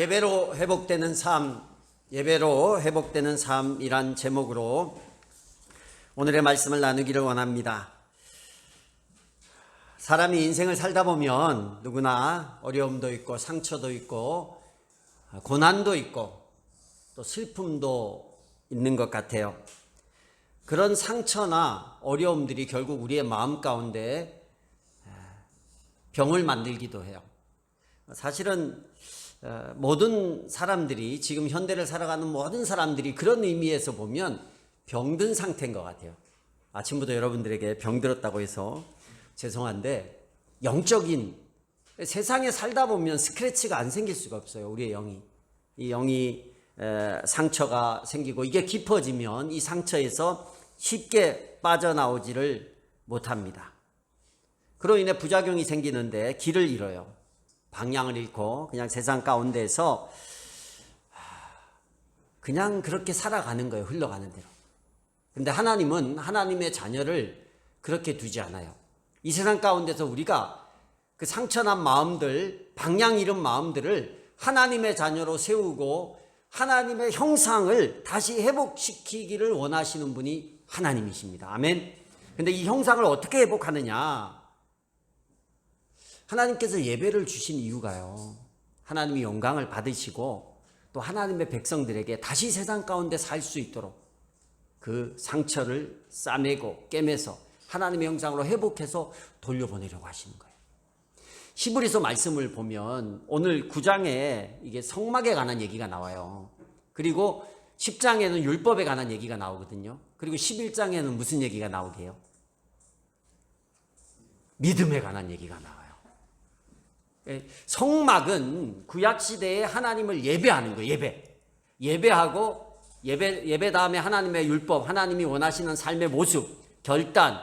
예배로 회복되는 삶, 예배로 회복되는 삶이란 제목으로 오늘의 말씀을 나누기를 원합니다. 사람이 인생을 살다 보면 누구나 어려움도 있고 상처도 있고 고난도 있고 또 슬픔도 있는 것 같아요. 그런 상처나 어려움들이 결국 우리의 마음 가운데 병을 만들기도 해요. 사실은 모든 사람들이, 지금 현대를 살아가는 모든 사람들이 그런 의미에서 보면 병든 상태인 것 같아요. 아침부터 여러분들에게 병들었다고 해서 죄송한데, 영적인 세상에 살다 보면 스크래치가 안 생길 수가 없어요. 우리의 영이, 이 영이 상처가 생기고 이게 깊어지면 이 상처에서 쉽게 빠져나오지를 못합니다. 그로 인해 부작용이 생기는데 길을 잃어요. 방향을 잃고 그냥 세상 가운데에서 그냥 그렇게 살아가는 거예요. 흘러가는 대로. 근데 하나님은 하나님의 자녀를 그렇게 두지 않아요. 이 세상 가운데서 우리가 그 상처난 마음들, 방향 잃은 마음들을 하나님의 자녀로 세우고 하나님의 형상을 다시 회복시키기를 원하시는 분이 하나님이십니다. 아멘. 근데 이 형상을 어떻게 회복하느냐? 하나님께서 예배를 주신 이유가요, 하나님이 영광을 받으시고 또 하나님의 백성들에게 다시 세상 가운데 살 수 있도록 그 상처를 싸매고 꿰매서 하나님의 형상으로 회복해서 돌려보내려고 하시는 거예요. 히브리서 말씀을 보면 오늘 9장에 이게 성막에 관한 얘기가 나와요. 그리고 10장에는 율법에 관한 얘기가 나오거든요. 그리고 11장에는 무슨 얘기가 나오게요? 믿음에 관한 얘기가 나와요. 성막은 구약시대에 하나님을 예배하는 거예요. 예배하고 예배 다음에 하나님의 율법, 하나님이 원하시는 삶의 모습, 결단,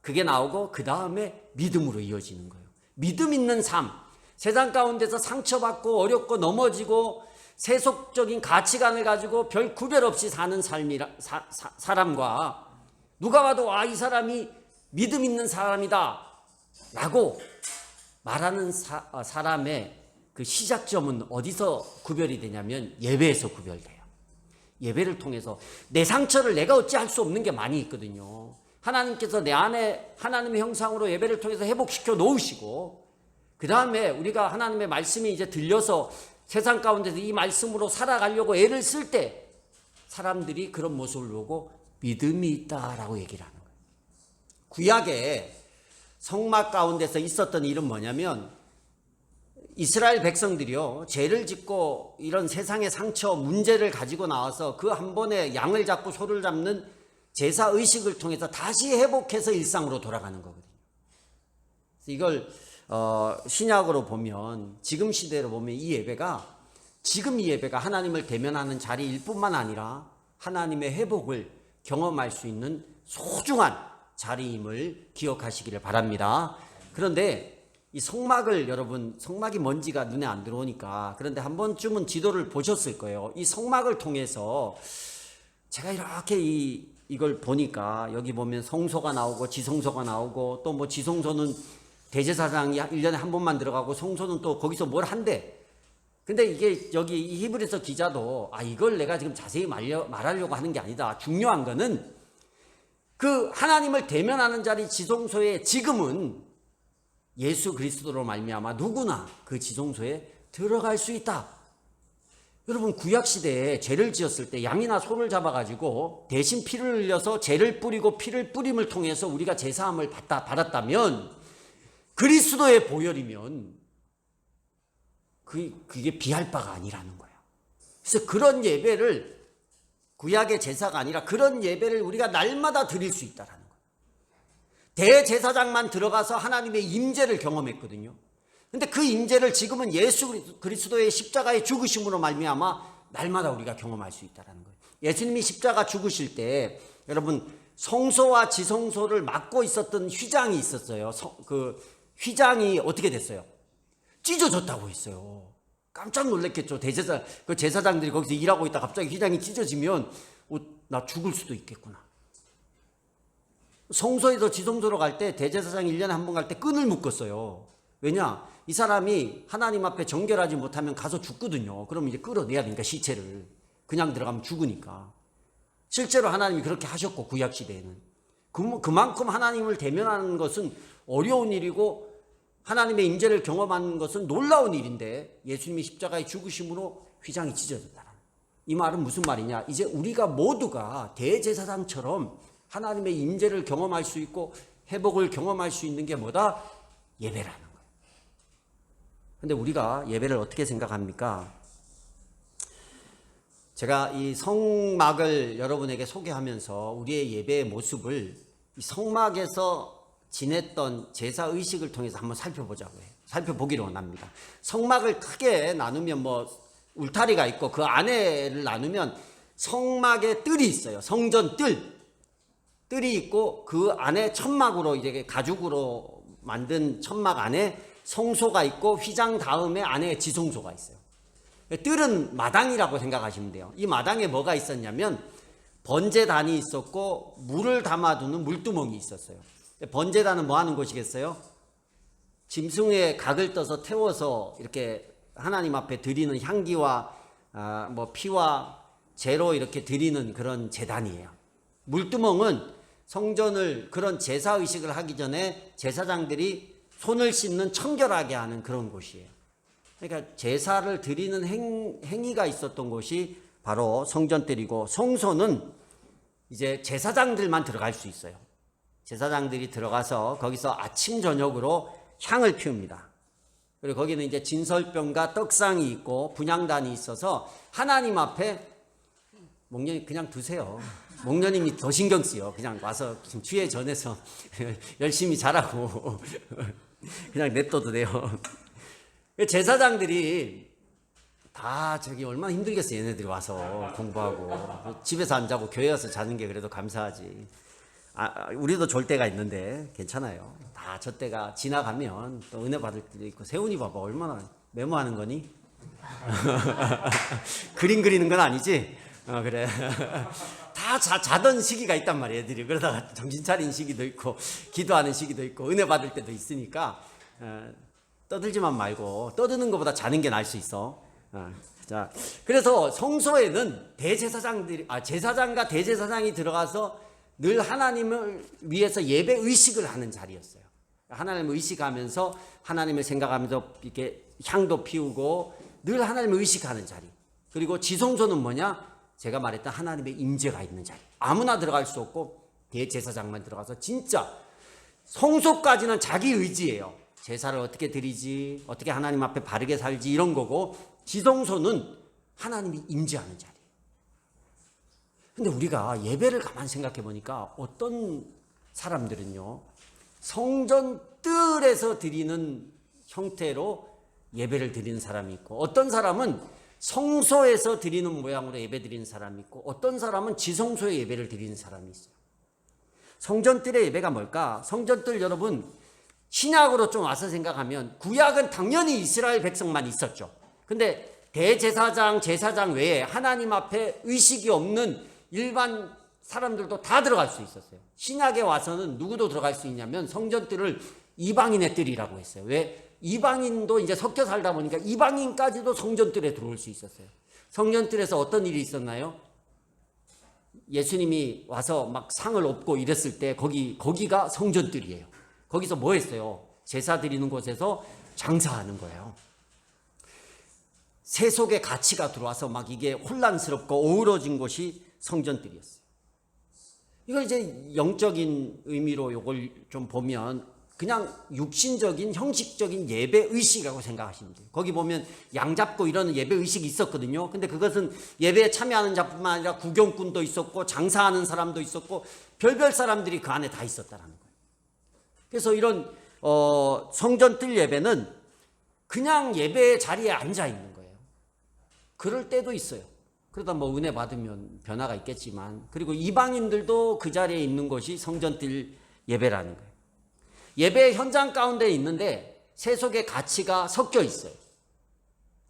그게 나오고 그 다음에 믿음으로 이어지는 거예요. 믿음 있는 삶, 세상 가운데서 상처받고 어렵고 넘어지고 세속적인 가치관을 가지고 별 구별 없이 사는 사람과 누가 봐도 이 사람이 믿음 있는 사람이다 라고 말하는 사람의 그 시작점은 어디서 구별이 되냐면 예배에서 구별돼요. 예배를 통해서 내 상처를 내가 어찌할 수 없는 게 많이 있거든요. 하나님께서 내 안에 하나님의 형상으로 예배를 통해서 회복시켜 놓으시고 그 다음에 우리가 하나님의 말씀이 이제 들려서 세상 가운데서 이 말씀으로 살아가려고 애를 쓸 때 사람들이 그런 모습을 보고 믿음이 있다라고 얘기를 하는 거예요. 구약에 성막 가운데서 있었던 일은 뭐냐면 이스라엘 백성들이요, 죄를 짓고 이런 세상의 상처, 문제를 가지고 나와서 그 한 번에 양을 잡고 소를 잡는 제사의식을 통해서 다시 회복해서 일상으로 돌아가는 거거든요. 이걸 신약으로 보면, 지금 시대로 보면 지금 이 예배가 하나님을 대면하는 자리일 뿐만 아니라 하나님의 회복을 경험할 수 있는 소중한 자리임을 기억하시기를 바랍니다. 그런데 이 성막을, 여러분, 성막이 먼지가 눈에 안 들어오니까, 그런데 한 번쯤은 지도를 보셨을 거예요. 이 성막을 통해서 제가 이렇게 이걸 보니까 여기 보면 성소가 나오고 지성소가 나오고 또 뭐 지성소는 대제사장이 1년에 한 번만 들어가고 성소는 또 거기서 뭘 한대. 근데 이게 여기 이 히브리서 기자도 이걸 내가 지금 자세히 말하려고 하는 게 아니다. 중요한 거는 그 하나님을 대면하는 자리 지성소에 지금은 예수 그리스도로 말미암아 누구나 그 지성소에 들어갈 수 있다. 여러분, 구약시대에 죄를 지었을 때 양이나 소를 잡아가지고 대신 피를 흘려서 죄를 뿌리고 피를 뿌림을 통해서 우리가 제사함을 받았다면, 그리스도의 보혈이면 그게 비할 바가 아니라는 거예요. 그래서 그런 예배를, 구약의 제사가 아니라 그런 예배를 우리가 날마다 드릴 수 있다는 거예요. 대제사장만 들어가서 하나님의 임재를 경험했거든요. 근데 그 임재를 지금은 예수 그리스도의 십자가의 죽으심으로 말미암아 날마다 우리가 경험할 수 있다는 거예요. 예수님이 십자가 죽으실 때 여러분, 성소와 지성소를 막고 있었던 휘장이 있었어요. 그 휘장이 어떻게 됐어요? 찢어졌다고 했어요. 깜짝 놀랐겠죠. 그 제사장들이 거기서 일하고 있다 갑자기 휘장이 찢어지면 나 죽을 수도 있겠구나. 성소에서 지성소로 갈 때 대제사장이 1년에 한 번 갈 때 끈을 묶었어요. 왜냐? 이 사람이 하나님 앞에 정결하지 못하면 가서 죽거든요. 그럼 이제 끌어내야 되니까 시체를. 그냥 들어가면 죽으니까. 실제로 하나님이 그렇게 하셨고 구약 시대에는. 그만큼 하나님을 대면하는 것은 어려운 일이고 하나님의 임재를 경험하는 것은 놀라운 일인데 예수님이 십자가에 죽으심으로 휘장이 찢어졌다. 이 말은 무슨 말이냐? 이제 우리가 모두가 대제사장처럼 하나님의 임재를 경험할 수 있고 회복을 경험할 수 있는 게 뭐다? 예배라는 거예요. 근데 우리가 예배를 어떻게 생각합니까? 제가 이 성막을 여러분에게 소개하면서 우리의 예배의 모습을 이 성막에서 지냈던 제사 의식을 통해서 한번 살펴보자고 해요. 살펴보기를 원합니다. 성막을 크게 나누면 울타리가 있고 그 안에를 나누면 성막에 뜰이 있어요. 성전 뜰이 있고 그 안에 천막으로 이제 가죽으로 만든 천막 안에 성소가 있고 휘장 다음에 안에 지성소가 있어요. 뜰은 마당이라고 생각하시면 돼요. 이 마당에 뭐가 있었냐면 번제단이 있었고 물을 담아두는 물두멍이 있었어요. 번제단은 뭐 하는 곳이겠어요? 짐승의 각을 떠서 태워서 이렇게 하나님 앞에 드리는 향기와 피와 재로 이렇게 드리는 그런 제단이에요. 물두멍은 성전을 그런 제사 의식을 하기 전에 제사장들이 손을 씻는 청결하게 하는 그런 곳이에요. 그러니까 제사를 드리는 행위가 있었던 곳이 바로 성전뜰이고 성소는 이제 제사장들만 들어갈 수 있어요. 제사장들이 들어가서 거기서 아침 저녁으로 향을 피웁니다. 그리고 거기는 이제 진설병과 떡상이 있고 분향단이 있어서 하나님 앞에 목련이 그냥 두세요. 목련님이 더 신경 쓰여. 그냥 와서 주에 전해서 열심히 잘하고 그냥 냅둬도 돼요. 제사장들이 다 얼마나 힘들겠어. 얘네들이 와서 공부하고 집에서 안 자고 교회 와서 자는 게 그래도 감사하지. 우리도 졸 때가 있는데 괜찮아요. 다 저 때가 지나가면 또 은혜 받을 때도 있고. 세훈이 봐봐 얼마나 메모하는 거니? 그림 그리는 건 아니지? 그래. 다 자던 시기가 있단 말이에요. 애들이. 그러다가 정신 차린 시기도 있고 기도하는 시기도 있고 은혜 받을 때도 있으니까 떠들지만 말고 떠드는 것보다 자는 게 나을 수 있어. 자, 그래서 성소에는 제사장과 대제사장이 들어가서 늘 하나님을 위해서 예배 의식을 하는 자리였어요. 하나님을 의식하면서 하나님을 생각하면서 이렇게 향도 피우고 늘 하나님을 의식하는 자리. 그리고 지성소는 뭐냐? 제가 말했던 하나님의 임재가 있는 자리. 아무나 들어갈 수 없고 대제사장만 들어가서 진짜 성소까지는 자기 의지예요. 제사를 어떻게 드리지, 어떻게 하나님 앞에 바르게 살지 이런 거고 지성소는 하나님이 임재하는 자리. 근데 우리가 예배를 가만히 생각해 보니까 어떤 사람들은요 성전 뜰에서 드리는 형태로 예배를 드리는 사람이 있고 어떤 사람은 성소에서 드리는 모양으로 예배 드리는 사람이 있고 어떤 사람은 지성소에 예배를 드리는 사람이 있어요. 성전 뜰의 예배가 뭘까? 성전 뜰 여러분 신약으로 좀 와서 생각하면 구약은 당연히 이스라엘 백성만 있었죠. 근데 대제사장, 제사장 외에 하나님 앞에 의식이 없는 일반 사람들도 다 들어갈 수 있었어요. 신약에 와서는 누구도 들어갈 수 있냐면 성전뜰을 이방인의 뜰이라고 했어요. 왜? 이방인도 이제 섞여 살다 보니까 이방인까지도 성전뜰에 들어올 수 있었어요. 성전뜰에서 어떤 일이 있었나요? 예수님이 와서 막 상을 얻고 이랬을 때 거기가 성전뜰이에요. 거기서 뭐 했어요? 제사 드리는 곳에서 장사하는 거예요. 세속의 가치가 들어와서 막 이게 혼란스럽고 어우러진 곳이 성전뜰이었어요. 이걸 이제 영적인 의미로 이걸 좀 보면 그냥 육신적인 형식적인 예배 의식이라고 생각하시면 돼요. 거기 보면 양 잡고 이러는 예배 의식이 있었거든요. 근데 그것은 예배에 참여하는 자뿐만 아니라 구경꾼도 있었고 장사하는 사람도 있었고 별별 사람들이 그 안에 다 있었다는 거예요. 그래서 이런 성전뜰 예배는 그냥 예배 자리에 앉아 있는 거예요. 그럴 때도 있어요. 그러다 은혜 받으면 변화가 있겠지만 그리고 이방인들도 그 자리에 있는 것이 성전뜰 예배라는 거예요. 예배 현장 가운데 있는데 세속의 가치가 섞여 있어요.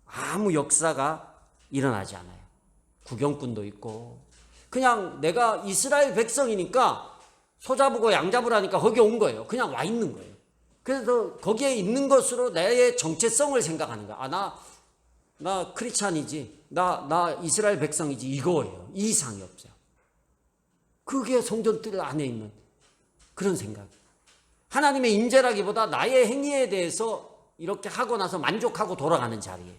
아무 역사가 일어나지 않아요. 구경꾼도 있고 그냥 내가 이스라엘 백성이니까 소 잡고 양 잡으라니까 거기 온 거예요. 그냥 와 있는 거예요. 그래서 거기에 있는 것으로 나의 정체성을 생각하는 거야. 나 크리스찬이지. 나 이스라엘 백성이지. 이거예요. 이 이상이 없어요. 그게 성전뜰 안에 있는 그런 생각. 하나님의 임재라기보다 나의 행위에 대해서 이렇게 하고 나서 만족하고 돌아가는 자리예요.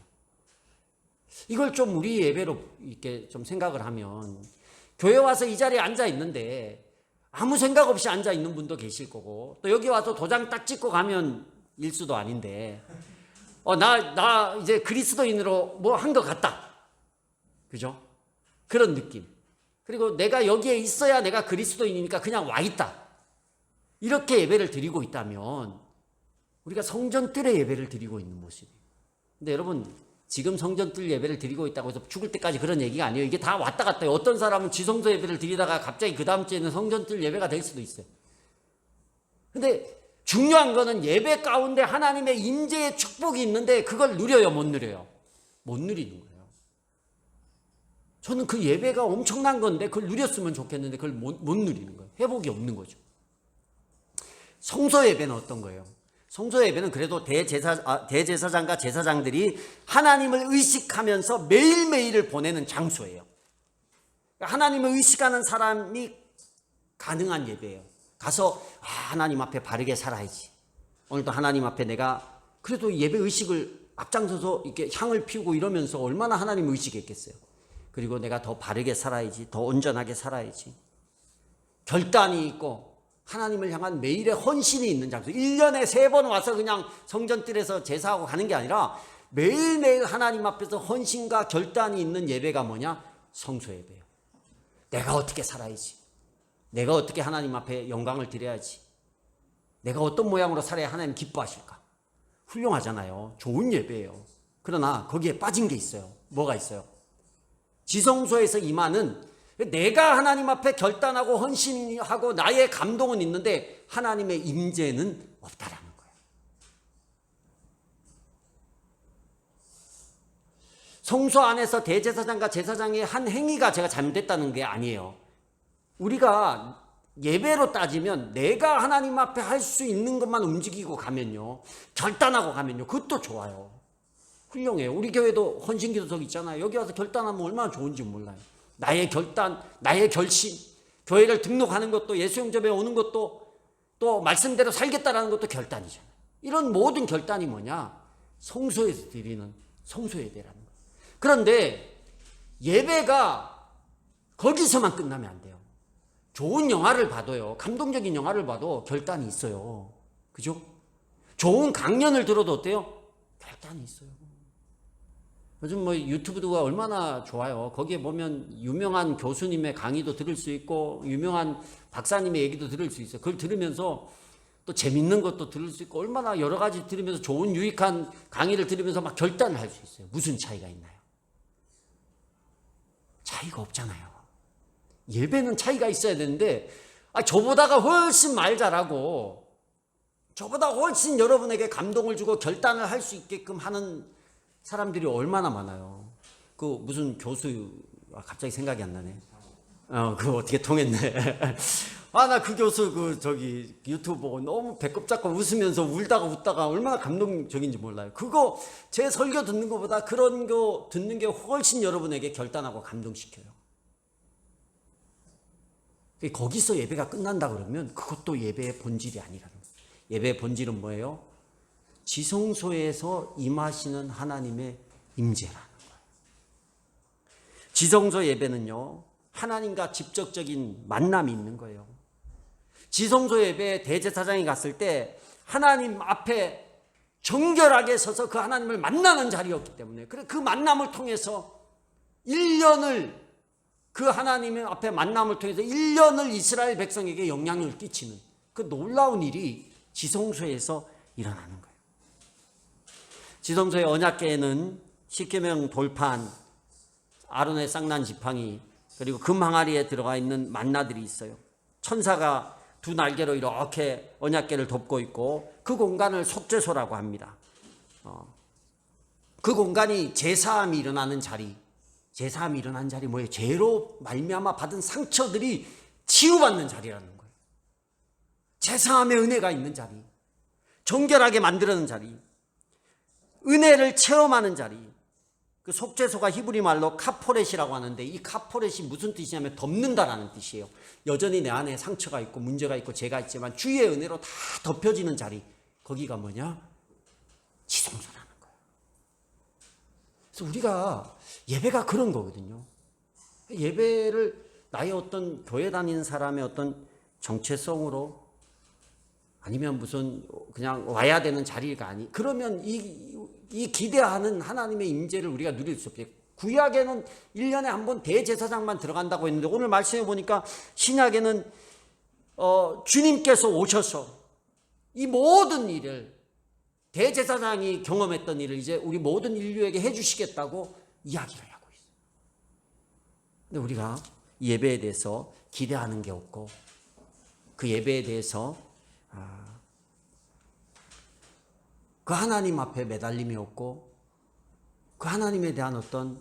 이걸 좀 우리 예배로 이렇게 좀 생각을 하면, 교회 와서 이 자리에 앉아 있는데 아무 생각 없이 앉아 있는 분도 계실 거고, 또 여기 와서 도장 딱 찍고 가면 일수도 아닌데, 나 이제 그리스도인으로 뭐 한 것 같다. 그죠? 그런 느낌. 그리고 내가 여기에 있어야 내가 그리스도인이니까 그냥 와 있다. 이렇게 예배를 드리고 있다면 우리가 성전뜰의 예배를 드리고 있는 모습이에요. 근데 여러분, 지금 성전뜰 예배를 드리고 있다고 해서 죽을 때까지 그런 얘기가 아니에요. 이게 다 왔다 갔다 해요. 어떤 사람은 지성소 예배를 드리다가 갑자기 그 다음 주에는 성전뜰 예배가 될 수도 있어요. 근데 중요한 거는 예배 가운데 하나님의 임재의 축복이 있는데 그걸 누려요, 못 누려요? 못 누리는 거예요. 저는 그 예배가 엄청난 건데 그걸 누렸으면 좋겠는데 그걸 못 누리는 거예요. 회복이 없는 거죠. 성소 예배는 어떤 거예요? 성소 예배는 그래도 대제사장과 제사장들이 하나님을 의식하면서 매일매일을 보내는 장소예요. 하나님을 의식하는 사람이 가능한 예배예요. 가서 하나님 앞에 바르게 살아야지. 오늘도 하나님 앞에 내가 그래도 예배 의식을 앞장서서 이렇게 향을 피우고 이러면서 얼마나 하나님을 의식했겠어요. 그리고 내가 더 바르게 살아야지. 더 온전하게 살아야지. 결단이 있고 하나님을 향한 매일의 헌신이 있는 장소. 1년에 3번 와서 그냥 성전뜰에서 제사하고 가는 게 아니라 매일매일 하나님 앞에서 헌신과 결단이 있는 예배가 뭐냐? 성소 예배예요. 내가 어떻게 살아야지. 내가 어떻게 하나님 앞에 영광을 드려야지. 내가 어떤 모양으로 살아야 하나님 기뻐하실까. 훌륭하잖아요. 좋은 예배예요. 그러나 거기에 빠진 게 있어요. 뭐가 있어요? 지성소에서 임하는, 내가 하나님 앞에 결단하고 헌신하고 나의 감동은 있는데 하나님의 임재는 없다라는 거예요. 성소 안에서 대제사장과 제사장의 한 행위가 제가 잘못됐다는 게 아니에요. 우리가 예배로 따지면 내가 하나님 앞에 할 수 있는 것만 움직이고 가면요, 결단하고 가면요, 그것도 좋아요. 훌륭해요. 우리 교회도 헌신기도석 있잖아요. 여기 와서 결단하면 얼마나 좋은지 몰라요. 나의 결단, 나의 결심, 교회를 등록하는 것도, 예수영접에 오는 것도, 또 말씀대로 살겠다라는 것도 결단이잖아요. 이런 모든 결단이 뭐냐? 성소에서 드리는 성소 예배라는 거예요. 그런데 예배가 거기서만 끝나면 안 돼요. 좋은 영화를 봐도요, 감동적인 영화를 봐도 결단이 있어요. 그죠? 좋은 강연을 들어도 어때요? 결단이 있어요. 요즘 뭐 유튜브가 얼마나 좋아요. 거기에 보면 유명한 교수님의 강의도 들을 수 있고 유명한 박사님의 얘기도 들을 수 있어요. 그걸 들으면서 또 재밌는 것도 들을 수 있고 얼마나 여러 가지 들으면서 좋은 유익한 강의를 들으면서 막 결단을 할 수 있어요. 무슨 차이가 있나요? 차이가 없잖아요. 예배는 차이가 있어야 되는데 저보다가 훨씬 말 잘하고 저보다 훨씬 여러분에게 감동을 주고 결단을 할 수 있게끔 하는 사람들이 얼마나 많아요. 그 무슨 교수, 갑자기 생각이 안 나네. 그거 어떻게 통했네. 나 그 교수 유튜브 보고 너무 배꼽 잡고 웃으면서 울다가 웃다가 얼마나 감동적인지 몰라요. 그거 제 설교 듣는 것보다 그런 거 듣는 게 훨씬 여러분에게 결단하고 감동시켜요. 거기서 예배가 끝난다 그러면 그것도 예배의 본질이 아니라는 거예요. 예배의 본질은 뭐예요? 지성소에서 임하시는 하나님의 임재라는 거예요. 지성소 예배는요, 하나님과 직접적인 만남이 있는 거예요. 지성소 예배에 대제사장이 갔을 때 하나님 앞에 정결하게 서서 그 하나님을 만나는 자리였기 때문에, 그래 그 만남을 통해서 1년을, 그 하나님 앞에 만남을 통해서 1년을 이스라엘 백성에게 영향을 끼치는 그 놀라운 일이 지성소에서 일어나는 거예요. 지성소의 언약궤에는 십계명 돌판, 아론의 쌍난 지팡이, 그리고 금 항아리에 들어가 있는 만나들이 있어요. 천사가 두 날개로 이렇게 언약궤를 덮고 있고 그 공간을 속죄소라고 합니다. 그 공간이 제사함이 일어나는 자리. 제사함이 일어나는 자리 뭐예요? 죄로 말미암아 받은 상처들이 치유받는 자리라는 거예요. 제사함의 은혜가 있는 자리. 정결하게 만드는 자리, 은혜를 체험하는 자리. 그 속죄소가 히브리 말로 카포렛이라고 하는데, 이 카포렛이 무슨 뜻이냐면 덮는다라는 뜻이에요. 여전히 내 안에 상처가 있고 문제가 있고 죄가 있지만 주의 은혜로 다 덮여지는 자리, 거기가 뭐냐? 지성소라는 거예요. 그래서 우리가 예배가 그런 거거든요. 예배를 나의 어떤 교회 다니는 사람의 어떤 정체성으로, 아니면 무슨 그냥 와야 되는 자리가 아니, 그러면 이 기대하는 하나님의 임재를 우리가 누릴 수 없어요. 구약에는 1년에 한 번 대제사장만 들어간다고 했는데, 오늘 말씀해 보니까 신약에는 주님께서 오셔서 이 모든 일을, 대제사장이 경험했던 일을 이제 우리 모든 인류에게 해주시겠다고 이야기를 하고 있어요. 근데 우리가 이 예배에 대해서 기대하는 게 없고, 그 예배에 대해서 그 하나님 앞에 매달림이 없고, 그 하나님에 대한 어떤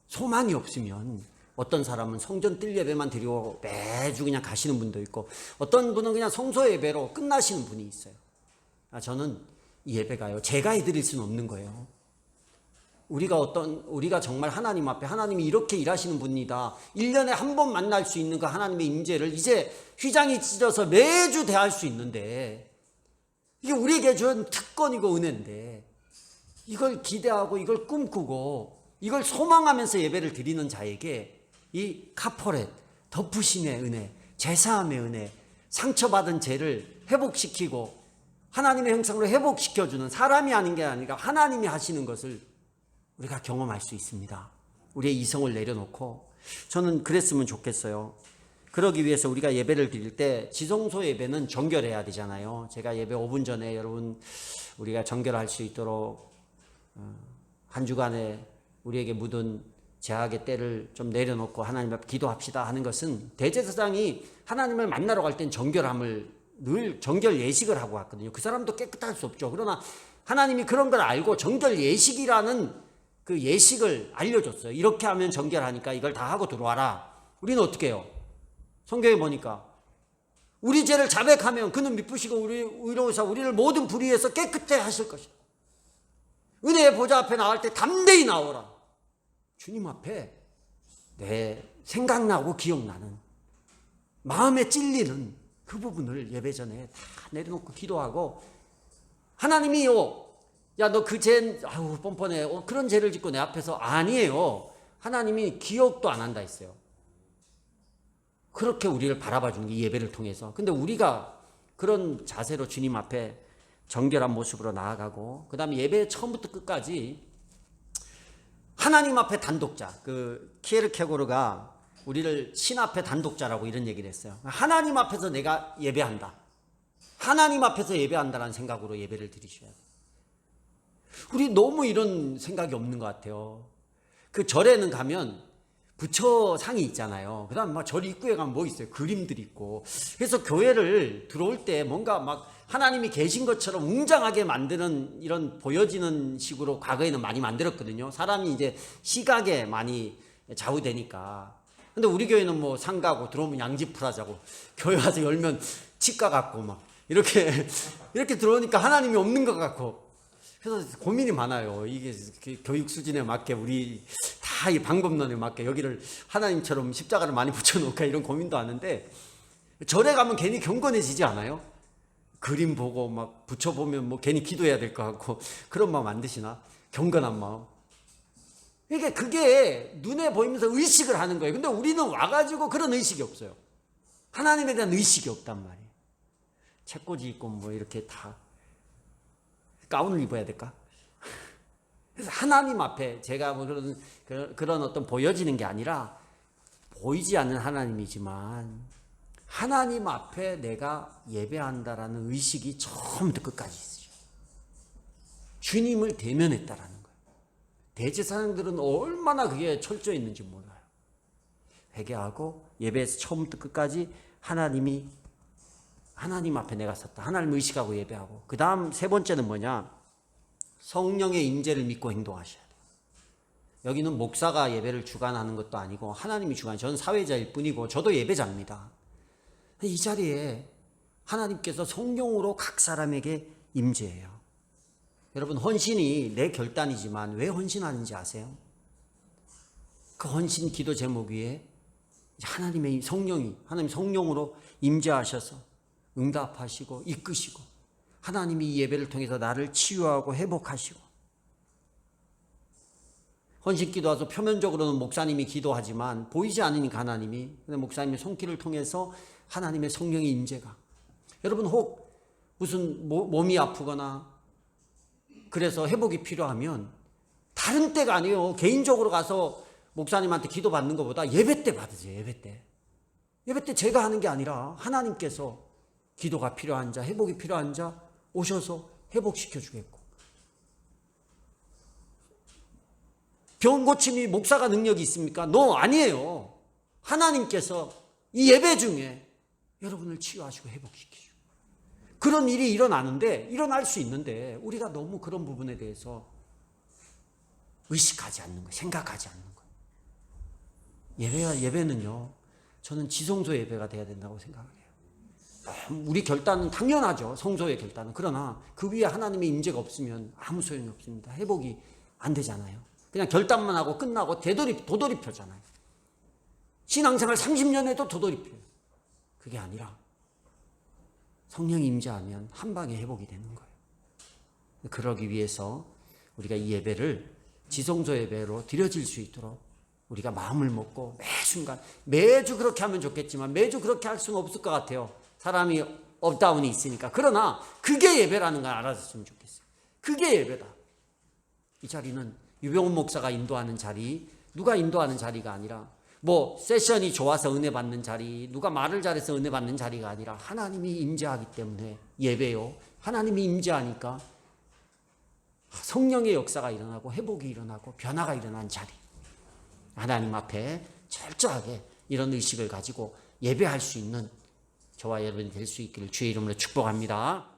소망이 없으면, 어떤 사람은 성전 뜰 예배만 드리고 매주 그냥 가시는 분도 있고, 어떤 분은 그냥 성소 예배로 끝나시는 분이 있어요. 저는 이 예배가요, 제가 해드릴 수는 없는 거예요. 우리가 정말 하나님 앞에, 하나님이 이렇게 일하시는 분이다, 1년에 한 번 만날 수 있는 그 하나님의 임재를 이제 휘장이 찢어서 매주 대할 수 있는데, 이게 우리에게 준 특권이고 은혜인데, 이걸 기대하고 이걸 꿈꾸고 이걸 소망하면서 예배를 드리는 자에게 이 카포렛, 덮으심의 은혜, 제사함의 은혜, 상처받은 죄를 회복시키고 하나님의 형상으로 회복시켜주는, 사람이 하는 게 아니라 하나님이 하시는 것을 우리가 경험할 수 있습니다. 우리의 이성을 내려놓고. 저는 그랬으면 좋겠어요. 그러기 위해서 우리가 예배를 드릴 때 지성소 예배는 정결해야 되잖아요. 제가 예배 5분 전에 여러분 우리가 정결할 수 있도록 한 주간에 우리에게 묻은 제약의 때를 좀 내려놓고 하나님 앞에 기도합시다 하는 것은, 대제사장이 하나님을 만나러 갈 땐 정결함을 늘 정결 예식을 하고 왔거든요. 그 사람도 깨끗할 수 없죠. 그러나 하나님이 그런 걸 알고 정결 예식이라는 그 예식을 알려줬어요. 이렇게 하면 정결하니까 이걸 다 하고 들어와라. 우리는 어떻게 해요? 성경에 보니까 우리 죄를 자백하면 그는 미쁘시고 의로우사 우리를 모든 불의에서 깨끗해 하실 것이다. 은혜의 보좌 앞에 나갈 때 담대히 나오라. 주님 앞에 내 생각나고 기억나는, 마음에 찔리는 그 부분을 예배 전에 다 내려놓고 기도하고, 하나님이요, 야 너 그 죄 아우 뻔뻔해, 그런 죄를 짓고 내 앞에서, 아니에요. 하나님이 기억도 안 한다 했어요. 그렇게 우리를 바라봐 주는 게 예배를 통해서. 근데 우리가 그런 자세로 주님 앞에 정결한 모습으로 나아가고, 그 다음에 예배 처음부터 끝까지 하나님 앞에 단독자, 그 키에르케고르가 우리를 신 앞에 단독자라고 이런 얘기를 했어요. 하나님 앞에서 내가 예배한다, 하나님 앞에서 예배한다라는 생각으로 예배를 드리셔야 돼요. 우리 너무 이런 생각이 없는 것 같아요. 그 절에는 가면 부처상이 있잖아요. 그 다음 막 절 입구에 가면 뭐 있어요? 그림들이 있고. 그래서 교회를 들어올 때 뭔가 막 하나님이 계신 것처럼 웅장하게 만드는, 이런 보여지는 식으로 과거에는 많이 만들었거든요. 사람이 이제 시각에 많이 좌우되니까. 근데 우리 교회는 뭐 상가고 들어오면 양지풀하자고, 교회 와서 열면 치과 같고 막 이렇게 들어오니까 하나님이 없는 것 같고. 그래서 고민이 많아요. 이게 교육 수준에 맞게, 우리 다 이 방법론에 맞게 여기를 하나님처럼 십자가를 많이 붙여놓을까, 이런 고민도 하는데, 절에 가면 괜히 경건해지지 않아요? 그림 보고 막 붙여보면 뭐 괜히 기도해야 될 것 같고, 그런 마음 안 드시나? 경건한 마음. 그게 눈에 보이면서 의식을 하는 거예요. 근데 우리는 와가지고 그런 의식이 없어요. 하나님에 대한 의식이 없단 말이에요. 책꽂이 입고 뭐 이렇게 다 가운을 입어야 될까? 그래서 하나님 앞에 제가 뭐 그런 어떤 보여지는 게 아니라, 보이지 않는 하나님이지만 하나님 앞에 내가 예배한다라는 의식이 처음부터 끝까지 있어요. 주님을 대면했다라는 거예요. 대제사장들은 얼마나 그게 철저히 있는지 몰라요. 회개하고 예배에서 처음부터 끝까지 하나님 앞에 내가 섰다, 하나님 의식하고 예배하고. 그 다음 세 번째는 뭐냐? 성령의 임재를 믿고 행동하셔야 돼요. 여기는 목사가 예배를 주관하는 것도 아니고 하나님이 주관. 저는 사회자일 뿐이고 저도 예배자입니다. 이 자리에 하나님께서 성령으로 각 사람에게 임재해요. 여러분, 헌신이 내 결단이지만 왜 헌신하는지 아세요? 그 헌신 기도 제목 위에 하나님 성령으로 임재하셔서 응답하시고 이끄시고, 하나님이 이 예배를 통해서 나를 치유하고 회복하시고, 헌신 기도와서 표면적으로는 목사님이 기도하지만 보이지 않으니까 하나님이, 근데 목사님의 손길을 통해서 하나님의 성령의 임재가, 여러분 혹 무슨 몸이 아프거나 그래서 회복이 필요하면 다른 때가 아니에요. 개인적으로 가서 목사님한테 기도 받는 것보다 예배 때 받으세요. 예배 때. 예배 때 제가 하는 게 아니라 하나님께서 기도가 필요한 자, 회복이 필요한 자 오셔서 회복시켜 주겠고, 병 고침이 목사가 능력이 있습니까? 아니에요. 하나님께서 이 예배 중에 여러분을 치유하시고 회복시키시고, 그런 일이 일어날 수 있는데 우리가 너무 그런 부분에 대해서 의식하지 않는 거예요. 생각하지 않는 거예요. 예배는요, 저는 지성소 예배가 돼야 된다고 생각을 해요. 우리 결단은 당연하죠. 성소의 결단은. 그러나 그 위에 하나님의 임재가 없으면 아무 소용이 없습니다. 회복이 안 되잖아요. 그냥 결단만 하고 끝나고 도돌이표잖아요. 신앙생활 30년 해도 도돌이표예요. 그게 아니라 성령이 임재하면 한 방에 회복이 되는 거예요. 그러기 위해서 우리가 이 예배를 지성소 예배로 드려질 수 있도록 우리가 마음을 먹고 매 순간, 매주 그렇게 하면 좋겠지만 매주 그렇게 할 수는 없을 것 같아요. 사람이 업다운이 있으니까. 그러나 그게 예배라는 걸 알아줬으면 좋겠어요. 그게 예배다. 이 자리는 유병훈 목사가 인도하는 자리, 누가 인도하는 자리가 아니라, 세션이 좋아서 은혜 받는 자리, 누가 말을 잘해서 은혜 받는 자리가 아니라 하나님이 임재하기 때문에 예배요. 하나님이 임재하니까 성령의 역사가 일어나고 회복이 일어나고 변화가 일어난 자리. 하나님 앞에 철저하게 이런 의식을 가지고 예배할 수 있는 저와 여러분이 될 수 있기를 주의 이름으로 축복합니다.